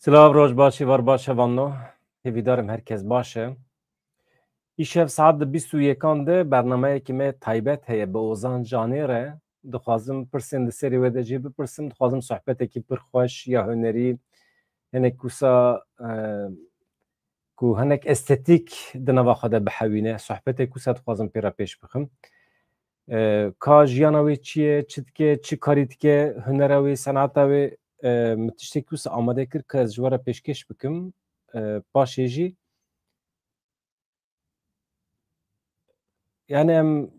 Silav roj başi var başe vanno. Hêvîdarim herkes baş e. Îşev saet di 21 de bernameyekî me taybet heye bi Ozan Canê re. Dixwazim pirsên di serê wê de jî bipirsim. Dixwazim sohbetekî pir xweş ya hunerî hinek wisa ku hinek estetik di nava xwe de bihewîne. Sohbetê wisa dixwazim pê re pêş bixim. Ka jiyana wê çi ye, çi dike, çi karî dike, hunera wê, senata wê tiştekî wisa amade kir ku ez ji we re pêşkêş bikim. Paşê jî yani em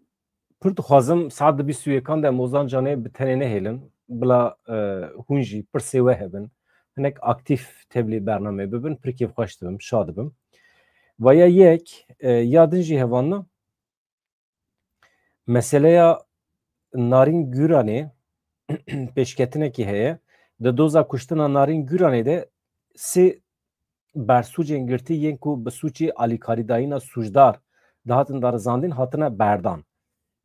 pir dixwazim saet di 21 de em Ozan Canê bi tenê nehêlin. Bila hûn jî pirsê we hebin. Hinek aktif tevlî bernameyê bibin. Pir kêfxweş dibim, şad dibim. Vaya yek, ya din jî hevanna meseleya Narîn Güranê pêşketinekî heye. Di doza kuştina Narîn Güranê de sê bersûcên girtî yên ku bi sûcê alîkarîdayîna sûcdar dihatin darizandin hatine berdan.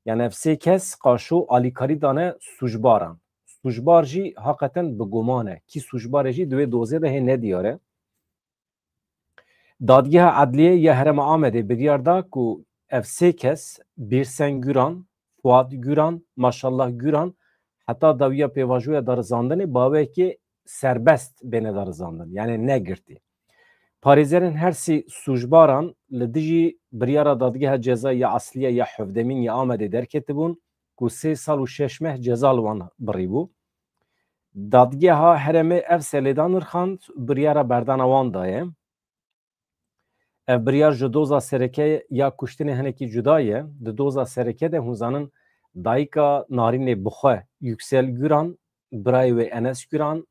Yani ev sê kes qaşo alîkarî dane sûcbaran. Sûcbar jî hakikaten bi guman e. Kî sûcbarê jî di wê dozê de hê nediyar e. Dadgeha Edliyê ya Herêma Amedê biryar da ku ev sê kes Bîrsen Güran, Fuad Güran, Maşallah Güran heta dawiya pêvajoya darizandinê bawekî serbest bêne darizandin. Yani negirtî. Parêzerên her sî sûcbaran li dijî biryara dadgeha ceza ya asliye ya Hevdemîn ya Amedê derketibûn ku 3 sal û 6 meh ceza li wan birîbû. Dadgeha Herêmê ev selêdan nirxand biryara berdana wan daye. Ev biryar ji doza sereke ya kuştinê hinekî cuda ye. Di doza sereke de hûn zanin dayika Narînê bixwe Yüksel Güran, birayê wê Enes Güran,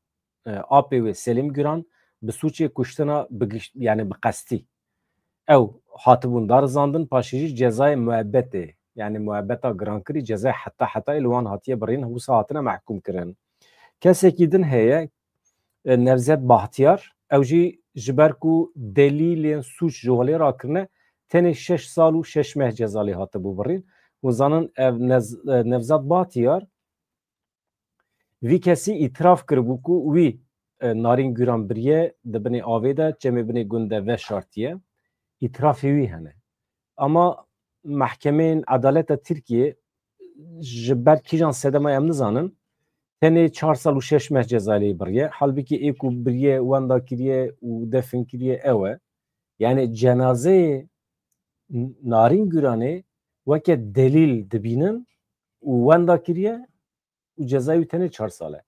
apê wê Selim Güran bi sûcê kuştina yani bi qestî. Ew hatibûn darizandin paşê jî cezayê müebbetê yani müebbeta girankirî cezayê hetayê li wan hatiye birîn wisa hatine mehkûm kirin. Kesekî din heye Nevzet Bahtiyar ew jî ji ber ku delîlên sûç ji holê rakirine tenê 6 sal û 6 meh ceza lê hatibû birîn. Hûn zanin ev Nevzet Bahtiyar vî kesî îtiraf kiribû ku wî Narîn Güran biriye di binê avê de çemê binê gund de veşartiye. İtirafê wî hene. Ama Mahkemeyên Adaleta Tirkiye ji ber kîjan sedema em nizanin tenê 4 sal û 6 meh ceza lê biriye. Halbuki ê ku biriye wenda kiriye û defin kiriye ew e. Yani cenazeyê Narîn Güranê weke delîl dibînin û wenda kiriye û cezayê wî tenê 4 sal e.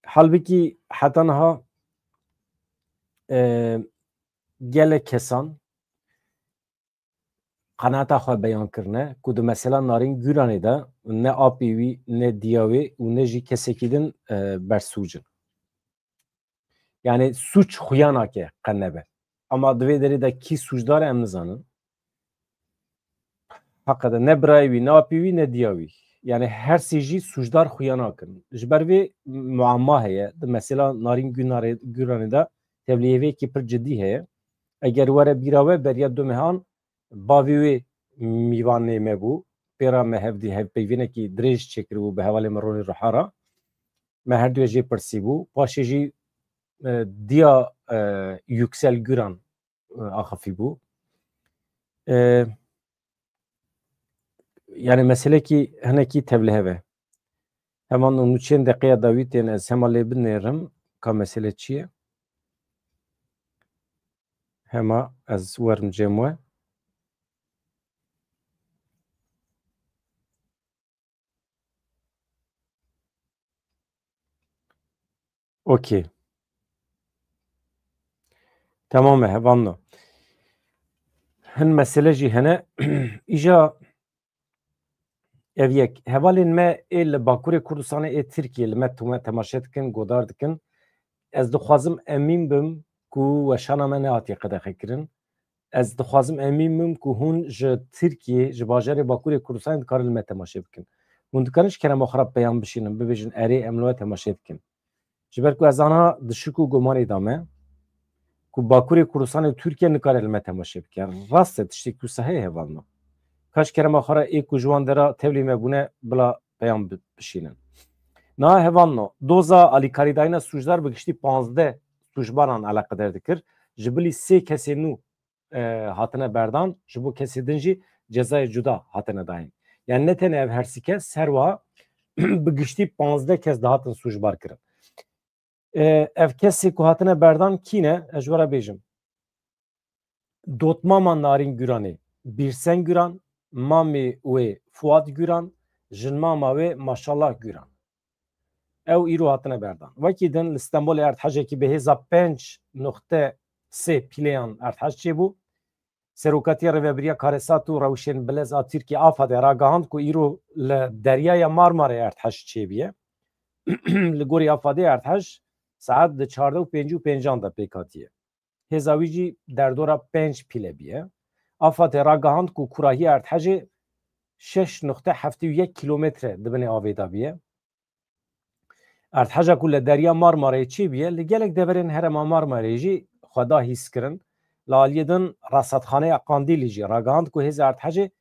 Halbuki heta niha gelek kesan qenaeta xwe beyan kirine ku di mesela Narîn Güranê de ne apê wî ne diya wê û ne jî kesekî din bersûcin. Yani sûç xuya nake qenebe. Ama di vê derê de kî sûcdar e em nizanin. Hakikaten ne birayê wî ne apê wî ne diya wî. Yani her sê jî sûcdar xuya nakin. Ji ber vê muamma heye. Di mesela Narîn Güranê de tevliyevekî pir cidî heye. Eger were bîra we beriya du mehan bavê wê mîvanê me bû. Pêra me hevpeyvînekî dirêj çêkiribû bi hevalê mironê rihara. Me her duê jê pirsîbû. Paşê jî diya Yüksel Güran axafîbû. Yani meselekî hinekî tevlihev e. Heman nû çend deqeya dawî tên ez hema lê binêrim ka mesele çi ye. Hema ez werim cêm we. Okey. Tamam e hevanno. Hin mesele jî hene îja ev yek hevalên me ê li Bakurê Kurdistanê ê Tirkiye li me temaşe dikin godar dikin. Ez dixwazim emîn bim ku weşana me nehatiye qedexekirin. Ez dixwazim emîn bim ku hûn ji Tirkiye ji bajarê Bakurê Kurdistanê dikarin li me temaşe bikin. Hûn dikarin ji kerema xwe re peyan bişînin bibêjin erê em li we temaşe dikin. Ji ber ku ez aniha di şik û gumanê de me ku Bakurê Kurdistanê Tirkiye nikare li me temaşe bike. Rast e tiştekî wisa heye hevalna. Kaç kerema xwe re ê ku ji wan dera tevlî me bûne bila peyan bişînin. Na hevanno doza alîkarîdayîna sûcdar bi giştî 15 sûcbaran alaqedar dikir ji bilî 3 kesên nû hatine berdan ji bo kesê din jî cezayê cuda hatine dayîn. Yani ne tenê ev her sî kes her wiha bi giştî 15 kes dihatin sûcbar kirin. Ev kesê ku hatine berdan kîne? Ez ji we re bêjim. Dotmama Narîn Güranê Bîrsen Güran, mamê wê Fuad Güran, jinmama wê Maşallah Güran. Ew îro hatine berdan. Wekî din li Stenbolê erdhejekî bi hêza 5.3 pîleyan erdhej çêbû. Seroketiya Rêveberiya Karesat û Rewşên Bilez a Tirkiye Afadê ragihand ku îro li Deryaya Marmarê erdhej çêbiye. Li gorî Afadê erdhej saet di 4:55 de pêk hatiye. Hêza wî jî derdora 5 pîle bîye. Afadê ragihand ku kurahiyê erdhejê 6.71 kilometre dibinê avê de bîye. Erdheja ku li Derya Marmarayê çêbiye li gelek deverên Herêma Marmarayê jî xweda hîskirin. Li aliyê din Rasatxaneya Qandîlê jî ragihand ku hêza erdhejê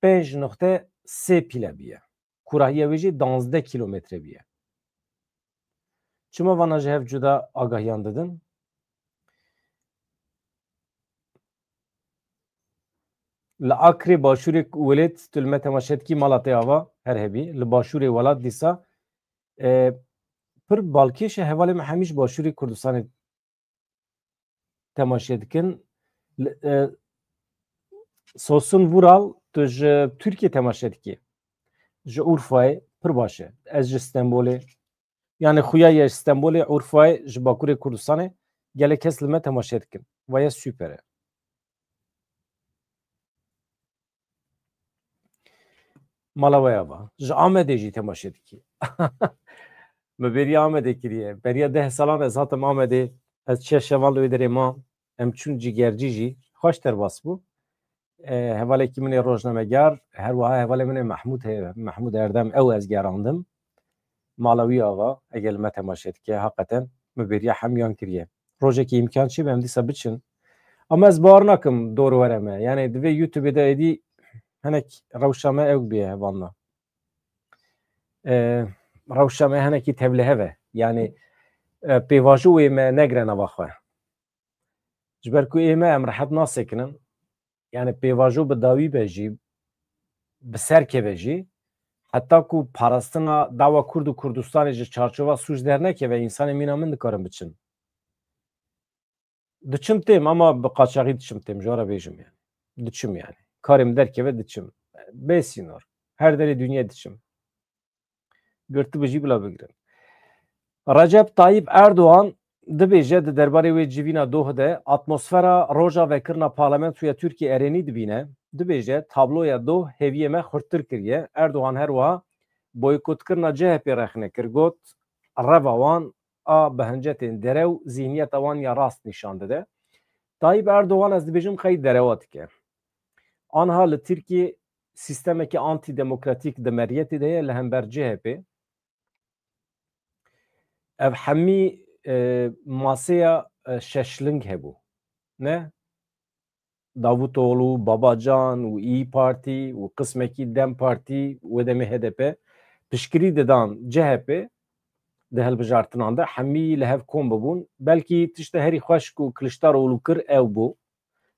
5.3 pîle bîye. Kurahiya wê jî 12 kilometre bîye. Çima vana ji hev cuda agahiyan didin? Li Akrê başûrê welêt tu li me temaşetkî mala te ava her hebî li başûrê welat dîsa pir balkêşe hevalê me hemî ji başûrê Kurdistanê temaşe dikin. Sosun Vural tu ji Tirkiye temaşe dikî. Ji Urfayê pir baş e. Ez ji Stenbolê yani xuya ye Stenbolê Urfayê ji Bakurê Kurdistanê gelek kes li me temaşe dikin. Vaya süper e. Mala waya va. Ji Amedê jî temaşe dikî. Me bêriya Amedê kiriye. Beriya 10 salan ez hatim Amedê. Ez çi şevan li wê derê ma. Em çûn cîgercî jî. Xweş derbas bû. Hevalekî min ê rojnameger. Her wiha hevalê min ê Mehmûd heye. Mehmûd Erdem ew ez gerandim. Mala wî ava eger li me temaşe dike heqeten me bêriya hemyan kiriye. Rojekî imkan çêbe em dîsa biçin. Ama ez bar nakim dorwere me. Yani divê YouTube'ê de êdî hinek rewşa me ew bîye hevanna. Rewşa me hinekî tevlihev e. Yani pêvajo wê me negire nava xwe. Ji ber ku ême em rehet nasekinin. Yani pêvajo bi dawî be jî bi ser keve jî heta ku parastina dawa Kurd û Kurdistanê ji çarçova sûc dernekeve însanê mîna min dikarin biçin. Diçim têm ama bi qaçaxî diçim têm ji we re bêjim yani. Diçim yani. Karêm derkeve diçim. Bêsînor. Her derê dünya diçim. Girtibû jî bila bigirin. Recep Tayyip Erdoğan dibêje di derbarê wê civîna doh de atmosfera roja vekirina parlamentoya Tirkiye erênî dibîne. Dibêje tabloya doh hêviyê me xurttir kiriye. Erdoğan her wiha boykotkirina CHP rexne kir. Got reva wan a bihincetên derew zihniyeta wan ya rast nîşan dide. Tayyip Erdoğan ez dibêjim xeyî derewa dike. Anha li Tirkiye sistemekî antîdemokratik di meriyetê de ye li hember CHP. Ev hemî masaya şeşling hebû. Ne? Davutoğlu, Babacan û İYİ Parti û qismekî Dem Parti û demê HDP piştgirî didan CHP di hilbijartinan de hemî li hev kom bibûn. Belkî tişta herî xweş ku Kiliçdaroglu kir ew bû.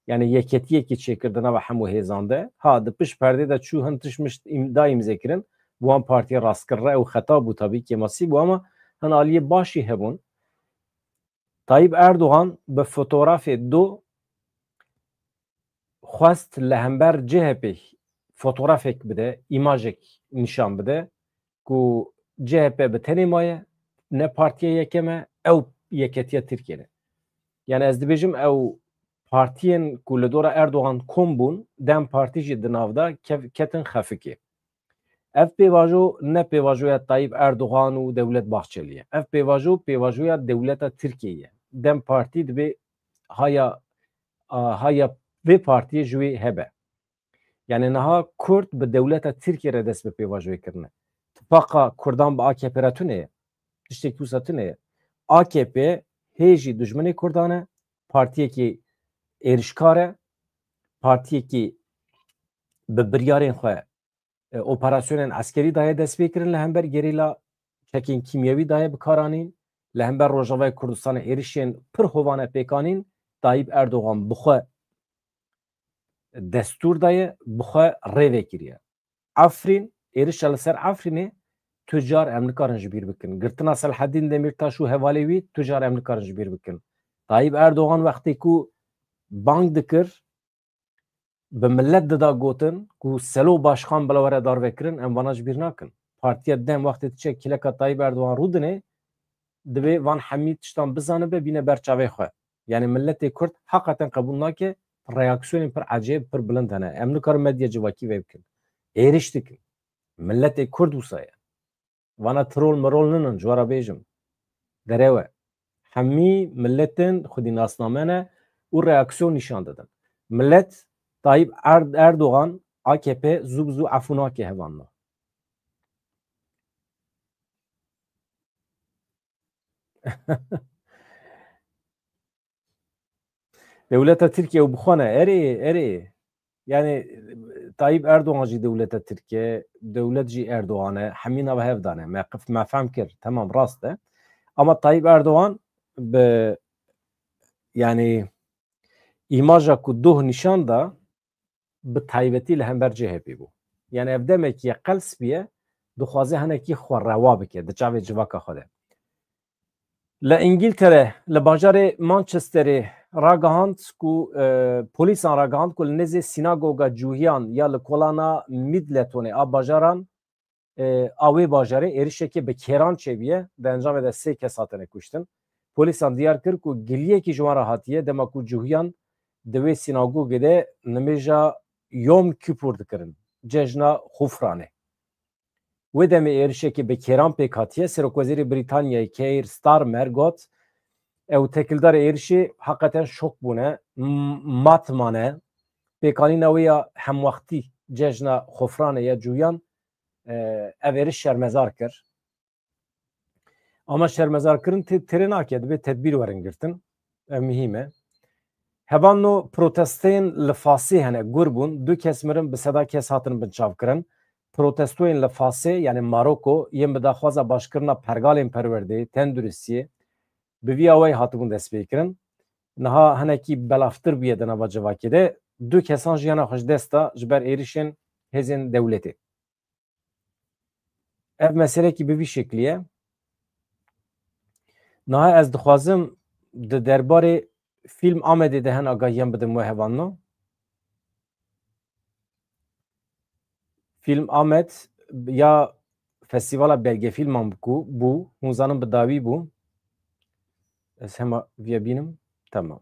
Yani yeketiyekî çêkir di nava hemû hêzan de. Ha di pişt perdê de çû hin tişmiş da imzêkirin. Bu wan partiya rastkirre ew xeta bû tabî ki masî bû ama hin aliyê başî hebûn. Tayyip Erdoğan bi fotoğrafê do xwest li hember CHP fotoğrafek bide, imajek nîşan bide ku CHP bi tenê maye ne partiya yekeme ew yeketiya Tirkiye'de. Yani ez dibêjim ew partiyên ku li dora Erdoğan kom bûn Dem Partî jî di nav da ketin xefikê. Ev pêvajo ne pêvajoya Tayyip Erdoğan û Devlet Bahçeli ye. Ev pêvajo pêvajoya Dewleta Tirkiye ye. Dem Partî dibe haya vê partiyê ji wê hebe. Yani niha Kurd bi Dewleta Tirkiye re dest bi pêvajoyê kirine. Tipaqa Kurdan bi AKP re tune ye. Tiştekî wisa tune ye. AKP hêjî dijminê Kurdan e, partiyekî êrişkar e, partiyekî bi biryarên xwe operasyonên eskerî daye dest pê kirin li hember gerîla çekên kimyevî daye bikaranîn li hember Rojavayê Kurdistanê êrişên pir hovane pêkanîn Tayyip Erdogan bixwe destûr daye bixwe rêvê kiriye. Afrîn êrişa li ser Afrînê tüccar em nikarin ji bîr bikin. Girtina Selaheddîn Demirtaş û hevalê wî tüccar em nikarin ji bîr bikin. Tayyip Erdogan wextê ku bang dikir bi millet dida gotin ku selo başkan bila were darvekirin em vana ji bîr nakin. Partiya Dem wextê diçe kileka Tayyip Erdogan rûdinê divê van hemî tiştan bizanibe bîne ber çavê xwe. Yani milletê Kurd heqeten qebûl nake reaksiyonên pir ecêb pir bilind hene. Em nikarin medya civakî vê bikin. Êriş dikin. Milletê Kurd wisa ye. Vana trol mirol ninin ji wara bêjim. Derewe. Hemî milletin xwedî nasname ne û reaksiyon nîşan didin. Millet Tayyip Erdogan AKP zû bi zû efû nake hevanna. Devleta Tirkiye û bixwane erê yani Tayyip Erdogan jî devleta Tirkiye, devlet jî Erdogan e, hemî nava hev dane. Me fehm kir, tamam rast e. Ama Tayyip Erdogan bi yani îmaja ku doh nîşan da bi taybetî li hember CHP bû. Yani ev demekî qels biye dixwaze hinekî xwe rewa bike di çavê civaka xwe de. Li İngiltere, li bajarê Manchesterê ragihand ku polîsan ragihand ku li nêzê sînagoga cûhiyan ya li kolana Midletonê a bajaran a wê bajarê êrişekê bi kêran çêbiye di encamê de 3 kes hatine kuştin. Polîsan diyar kir ku giliyekî ji wan re hatiye dema ku cûhiyan di wê sînagogê de nimêja Yom Kipur dikirin. Cejna Xufranê. Wê demê êrişekê bi kêran pêk hatiye Serokwezîrê Brîtanyayê Keir Starmer got ew tekildarê êrişê heqeten şok bûne, mat mane. Pêkanîna wê ya hemwextî cejna Xufranê ya cûyan ev êriş şermezar kir. Ama şermezarkirin têrê nake divê tedbîr werin girtin. Ev mihîm e. Hevanno protesteyên li Fasê hene gur bûn. Du kes mirin bi seda kes hatin binçavkirin. Protestoyên li Fasê yani Maroko yên bi daxwaza başkirina pergalên perwerdeyê, tenduristiyê bi vîya wê hatibûn destpêkirin. Niha hinekî belavtir bûye di nava civakê de du kesan jiyana xwe ji dest da ji ber êrişên hêzên dewletê. Ev meselekî bi vî şeklî ye. Niha ez dixwazim di derbarê Film Amedê de hin agahiyan bidim we hevanno. Film Amed ya festîvala belgefîlman bû, hûn zanin bi dawî bû. Ez hema vê bînim. Tamam.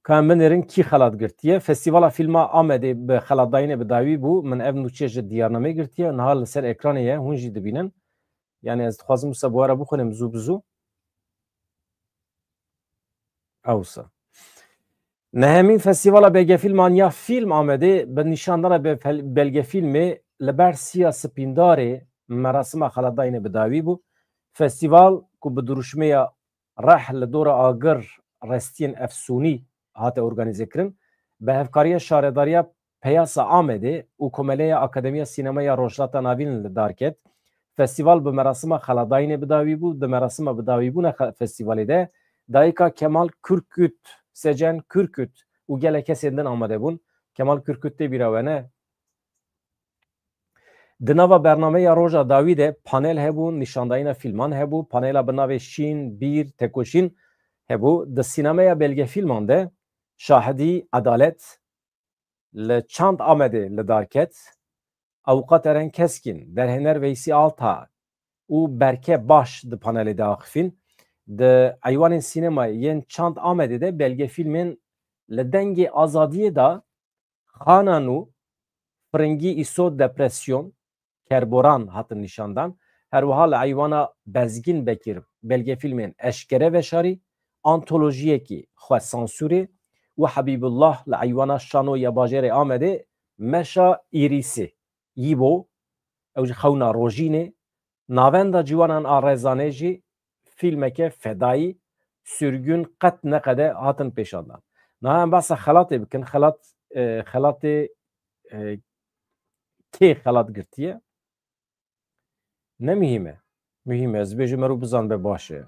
Ka em binêrin kî xelat girtiye? Festîvala Filma Amedê bi xelatdayînê bi dawî bû. Min ev nûçe ji diyarnamê girtiye. Niha li ser ekranê ye, hûn jî dibînin. Yani ez dixwazim wisa bi were bixwînim zû bi zû. Ewsa. Nehemîn Festîvala Belgefîlman ya Film Amedê bi nîşandana belgefîlmê li ber siya spîndarê merasima xelatdayînê bi dawî bû. Festîval ku bi duruşmeya Rehl li dora agir restiyên efsûnî hate organizêkirin bi hevkariya şaredariya Peyasa Amedê û Komeleya Akademiya Sînemaya Rojhilata Navîn li darket. Festîval bi merasima xelatdayînê bi dawî bû. Di merasima bi dawîbûna festîvalê de Dayika Kemal Kürküt Secen Kürküt û gelek kesên din amade bûn. Kemal Kürküt tê bîra we ne? Di nava bernameya roja dawî de panel hebû, nîşandayîna fîlman hebû, panela bi navê Şîn, Bîr, Tekoşîn hebû. Di sînemeya belgefîlman de Şahidî Edalet li çand Amedê li darket. Avukat Eren Keskin, Derhener Veysî Alta û Berke Baş di panelê de axivîn. Di eywanên sînemayê yên çand Amedê de belgefîlmên li dengê azadiyê da Xanan û Firingî îso Depresyon Kerboran hatin nîşandan. Her wiha li eywana Bezgîn Bekir belgefîlmên Eşkere Veşarî, antolojiyekî xwe sansûrê û Hebîbullah li eywana Şano ya bajarê Amedê Meşa İrîsê yîbo ew ji xewna Rojînê navenda ciwanan a Rezanê jî filmeke fedayî sürgün qet neqede hatin pêşandan. Niha em behsa xelatê bikin. Xelatê Kê xelat girtiye? Ne mühim e. Mühim e. Ez bêjim me rû bizan be baş e.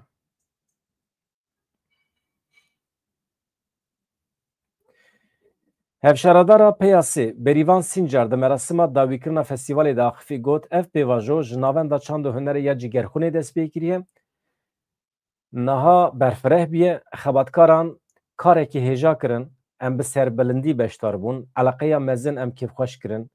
Hevşaradara Peyasê Berîvan Sincar di merasima dawîkirina festîvalê de Axifî got ev pêvajo ji navenda çanda hunerê ya cîgerxûnê dest pê kiriye. Niha berfireh bîye xebatkaran karekî hêja kirin, em bi serbilindî beşdar bûn, eleqeya mezin em kêfxweş kirin.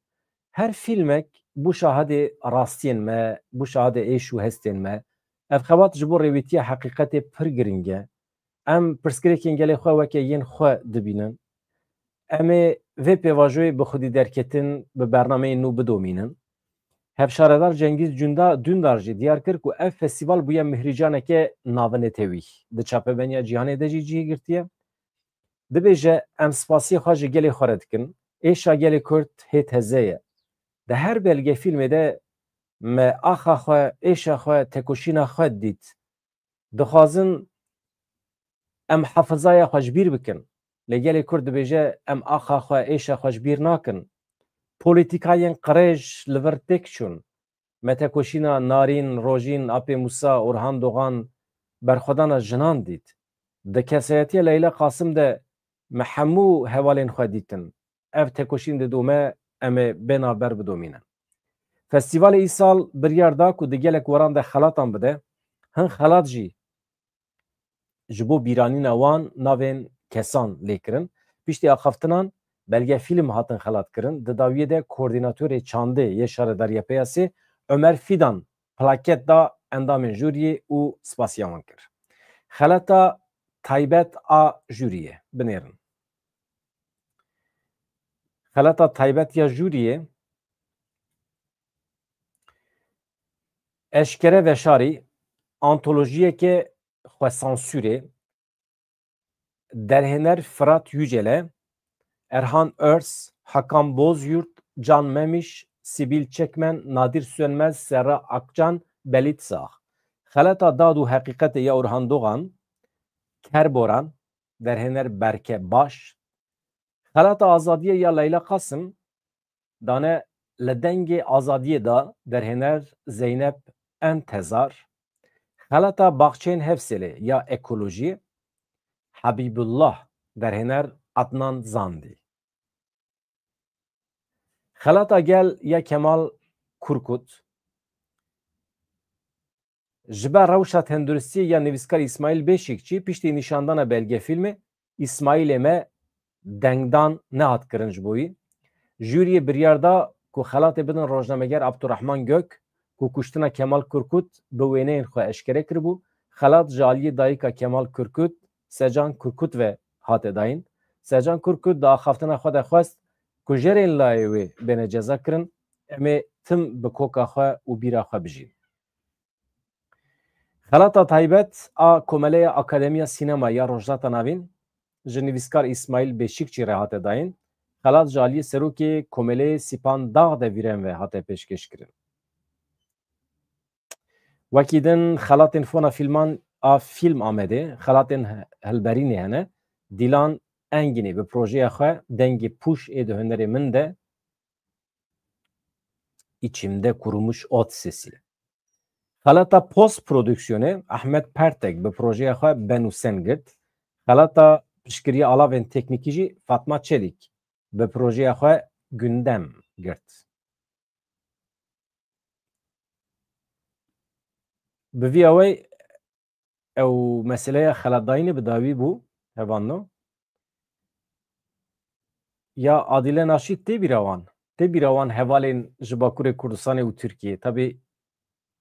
Her filmek bû şahidê rastiyên me, bû şahidê êş û hestên me. Ev xebat ji bo rêwîtiya heqîqetê pir giring e. Em pirsgirêkên gelê xwe weke yên xwe dibînin. Em ê vê pêvajoyê bi xwedî derketin, bi bernameyên nû bidomînin. Hevşaredar Cengiz Dündar jî diyar kir ku ev festîval bûye mihrîcaneke navinêtê wî. Di çapemeniya cîhanê de jî cihê girtiye. Dibêje em spasiyê xwe ji gelê xwe re dikin. Êşa gelê Kurd hê teze ye. Di her belgefîlmê de me axa xwe, êşa xwe, tekoşîna xwe dît. Dixwazin em hefizaya xwe ji bîr bikin. Lê gelê Kurd dibêje em axa xwe, êşa xwe ji bîr nakin. Polîtîkayên qirêj li vir têk çûn. Me tekoşîna Narîn, Rojîn, Apê Musa, Orhan Doğan berxwedana jinan dît. Di kesayetiya Leyla Qasım de me hemû hevalên xwe dîtin. Ev tekoşîn didome em ê bênaber bidomînin. Festîvalê îsal biryar da ku di gelek weran de xelatan bide, hin xelat jî ji bo bîranîna wan navên kesan lêkirin. Piştî axaftinan belgefîlm hatin xelat kirin. Di dawiyê de koordînatörê çandê yê Şaredariya Peyasê Ömer Fidan plaket da endamên jûriyê û spasiya wan kir. Xelata taybet a jûriyê binêrin. Xelata taybet ya jûriyê eşkere veşarî antolojiyeke xwesansûrê derhêner Fırat Yücel'e, Erhan Örs, Hakan Bozyurt, Can Memiş, Sibil Çekmen, Nadir Sönmez, Serra Akcan, Belit Sağ. Xelata dad û heqîqetê ya Orhan Doğan, Kerboran, derhêner Berke Baş. Xelata azadiyê ya Leyla Qasım, dane li dengê azadiyê da derhêner Zeynep Entezar. Xelata Baxçeyên Hevselê ya Ekolojî, Habibullah derhêner Adnan Zandî. Xelata gel ya Kemal Kurkut. Ji ber rewşa tenduristiyê ya nivîskar İsmail Beşikçî piştî nîşandana belgefîlmê İsmailê me dengdan nehat kirin ji bo wî. Jûriyê biryar da ku xelatê bidin rojnameger Abdurrahman Gök ku kuştina Kemal Kurkut bi wêneyên xwe eşkere kiribû. Xelat ji aliyê dayîka Kemal Kurkut, Secan Kurkut ve hate dayîn. Secan Kurkut di axaftina xwe de xwest ku jerên layê wê bêne ceza kirin, em ê tim bi koka xwe û bîra xwe bijîn. Xelata taybet a Komeleya Akademiya Sînema ya Rojhilata Navîn ji nivîskar İsmail Beşikçî re hate dayîn. Xelat ji aliyê serokê Komeleyê Sîpan Dağ de vîrên ve hate pêşkêş kirin. Wekî din xelatên fona filman a Film Amedê, xelatên hilberînê hene, Dîlan Enginî bi projeya xwe dengê pûş ê di hunerê min de içimde kurumuş ot sesi. Xelata post prodüksiyonê Ahmet Pertek bi projeya xwe benûsen girt. Xelata piştgiriya alavên teknîkî jî Fatma Çelik bi projeya xwe gündem girt. Bi vîya wê ew meseleya xelatdayînê bi dawî bû hevano. Ya Adile Naşit tê bîra wan. Tê bîra wan hevalên ji Bakurê Kurdistanê û Tirkiye. Tabii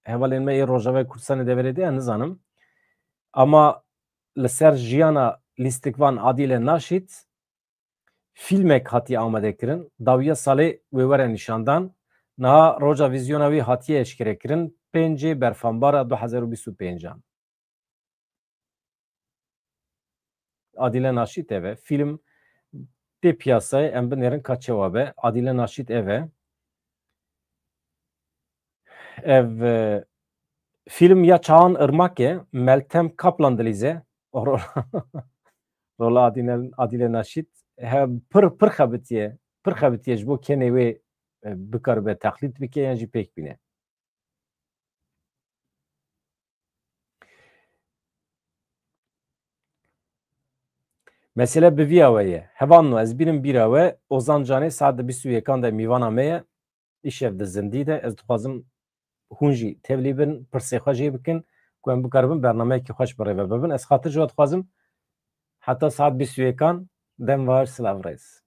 hevalên me ê Rojavayê Kurdistanê deverê de nizanim. Ama li ser jiyana lîstikvan Adile Naşit filmek hatiye amadekirin. Dawiya salê wê were nîşandan. Niha roja vîzyona wî hatiye eşkere kirin 5 berfambara 2025-an. Adile Naşit ev e. Film tê piyasayê em binêrin ka çawa be. Adile Naşit ev e. Ev film ya Çağan Irmak e. Meltem Kaplan dilîze. Rola Adile Naşit pir xebitiye ji bo kenê wê bikar be taklid bike yan jî pêk bîne. Mesela bi vîya we ye. Hevan ez bînim bîra we Ozan Canê saet 21 de mîvana me ye îşev di zindî de ez dixwazim hûn jî tevlî bin pirsê xwe jê bikin ku em bikaribin bernameyekî xweş bi rêve bibin. Ez xatir ji we dixwazim heta saet 21 dem var silav rêz.